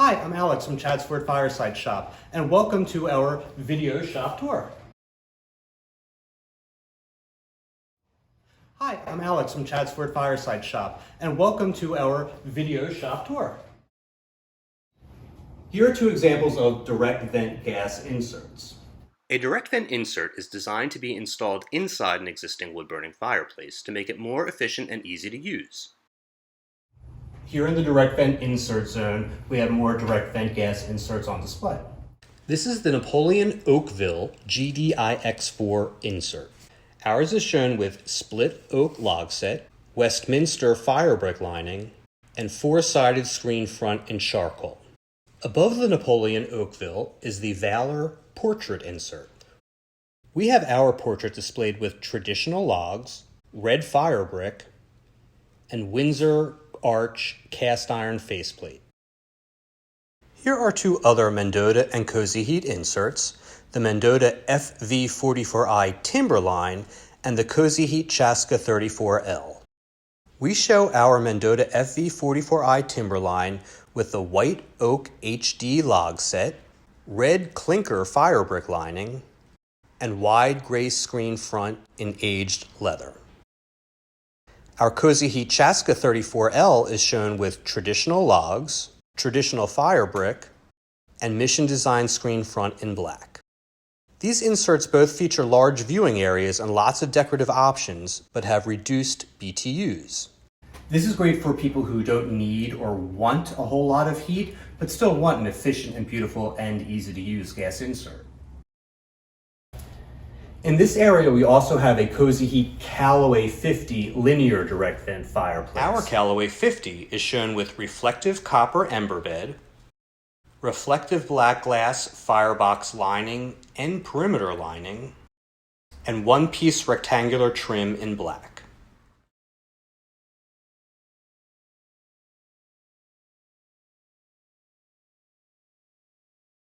Hi, I'm Alex from Chad's Ford Fireside Shop, and welcome to our video shop tour. Hi, I'm Alex from Chad's Ford Fireside Shop, and welcome to our video shop tour. Here are two examples of direct vent gas inserts. A direct vent insert is designed to be installed inside an existing wood-burning fireplace to make it more efficient and easy to use. Here in the direct vent insert zone, we have more direct vent gas inserts on display. This is the NAPOLEON OAKVILLE GDIX4 insert. Ours is shown with split oak log set, Westminster firebrick lining, and four-sided screen front in charcoal. Above the NAPOLEON OAKVILLE is the VALOR portrait insert. We have our portrait displayed with traditional logs, red firebrick, and WINDSOR arch cast iron faceplate. Here are two other MENDOTA and Cozy Heat inserts, the MENDOTA FV44i Timberline and the Cozy Heat Chaska 34L. We show our MENDOTA FV44i Timberline with the white oak HD log set, red clinker firebrick lining, and wide gray screen front in aged leather. Our Cozy Heat Chaska 34L is shown with traditional logs, traditional firebrick, and mission design screen front in black. These inserts both feature large viewing areas and lots of decorative options, but have reduced BTUs. This is great for people who don't need or want a whole lot of heat, but still want an efficient and beautiful and easy to use gas insert. In this area, we also have a Cozy Heat Callaway 50 linear direct vent fireplace. Our Callaway 50 is shown with reflective copper ember bed, reflective black glass firebox lining and perimeter lining, and one-piece rectangular trim in black.